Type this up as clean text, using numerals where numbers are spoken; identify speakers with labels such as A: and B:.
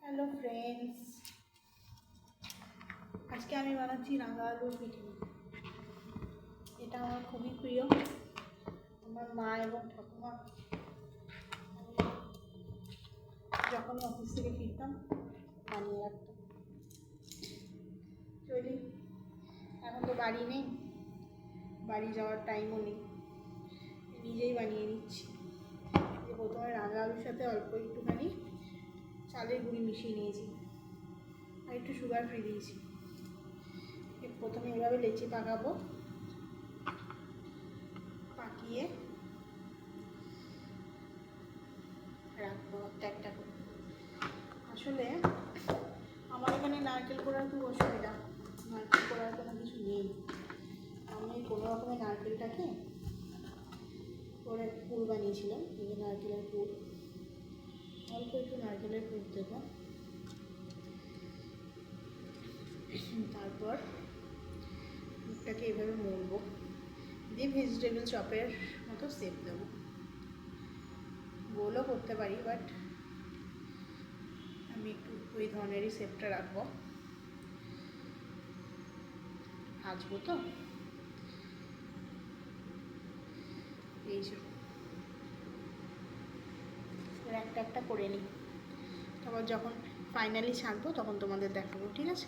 A: Hello friends, আজকে আমি বানাচ্ছি রাঙা আলুর পিঠে। এটা আমার খুবই প্রিয়। আমার মা এবং ঠাকুমা যখন অফিস থেকে ফিরতাম বানিয়ে রাখতাম। চলি, এখন তো বাড়ি নেই, বাড়ি যাওয়ার টাইমও নেই, নিজেই বানিয়ে নিচ্ছি। প্রথমে রাঙা আলুর সাথে অল্প একটুখানি চালের গুঁড়ি মিশিয়ে নিয়েছি আর একটু সুগার ফ্রি দিয়েছি। প্রথমে এভাবে লেচি পাকাবো, পাকিয়ে রাখবো একটা করে। আসলে আমার এখানে নারকেল করার খুব অসুবিধা, নারকেল করার কোনো কিছু নেই। আমি কোনো রকমের নারকেলটাকে করে পুর বানিয়েছিলাম, এই যে নারকেলের পুর, অল্প একটু নারকেলের পুর দেবো। তারপর মুখটাকে এভাবে মুড়বো, দিয়ে ভেজিটেবল চপের মতো শেপ দেবো। গোলও করতে পারি, বাট আমি একটু ওই ধরনেরই শেপটা রাখবো। ভাজবো তো, এই যে একটা একটা করে নিই, তারপর যখন ফাইনালি ছাঁকবো তখন তোমাদের দেখাবো, ঠিক আছে?